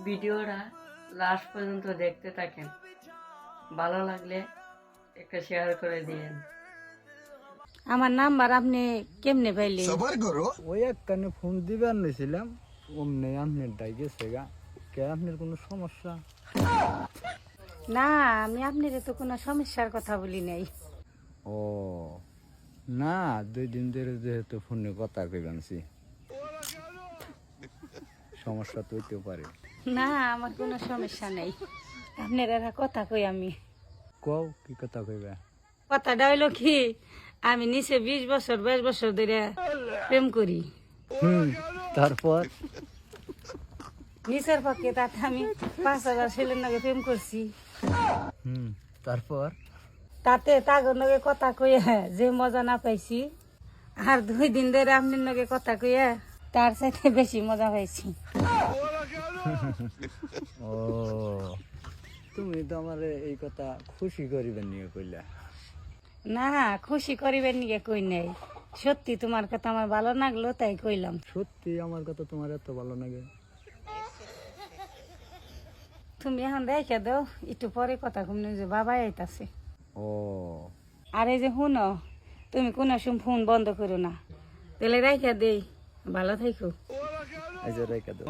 ভিডিওটা লাস্ট পর্যন্ত দেখতে থাকেন, ভালো লাগলে একটা শেয়ার করে দিয়েন। আমার নাম্বার আপনি কেমনে পাইলেন? ওই এক কানে ফোন দিবার নিয়েছিলাম, অমনি আপনার ডাই গেছে গা। কে আপনার কোনো সমস্যা? না, আমি আপনার তো কোনো সমস্যার কথা বলি নাই। ও না, 2 দিন ধরে যেহেতু ফোনে কথা কইবানছি, সমস্যা তো হইতেও পারে। না, আমার কোনো সমস্যা নাই। আপনার এরা কথা কই আমি। কও কি কথা কইবা? কথাটা হইলো কি, আমি নিচে 20 বছর 22 বছর ধরে প্রেম করি। তারপর নিচের পক্ষে তাতে আমি 5,000 ছেলের নাকি প্রেম করছি। তারপর তাতে তাগর নগে কথা কইয়া যে মজা না পাইছি, আর 2 দিন ধরে আপনার নগে কথা কইয়া তার সাথে বেশি মজা পাইছি। ও, তুমি তো আমার এই কথা খুশি করিবেন নিয়ে কইলা। না, খুশি করিবেন নিকে কই নাই, সত্যি তোমার কথা আমার ভালো লাগলো তাই কইলাম। সত্যি আমার কথা তোমার এত ভালো লাগে? তুমি এখন রেখে দাও, একটু পরে কথা কমনে যে বাবা আইতাছে। ও আর এই যে শুনো, তুমি কোনো সময় ফোন বন্ধ করো না, তাহলে রেখে দেই। ভালো থাকো। এই যে রেখে দাও।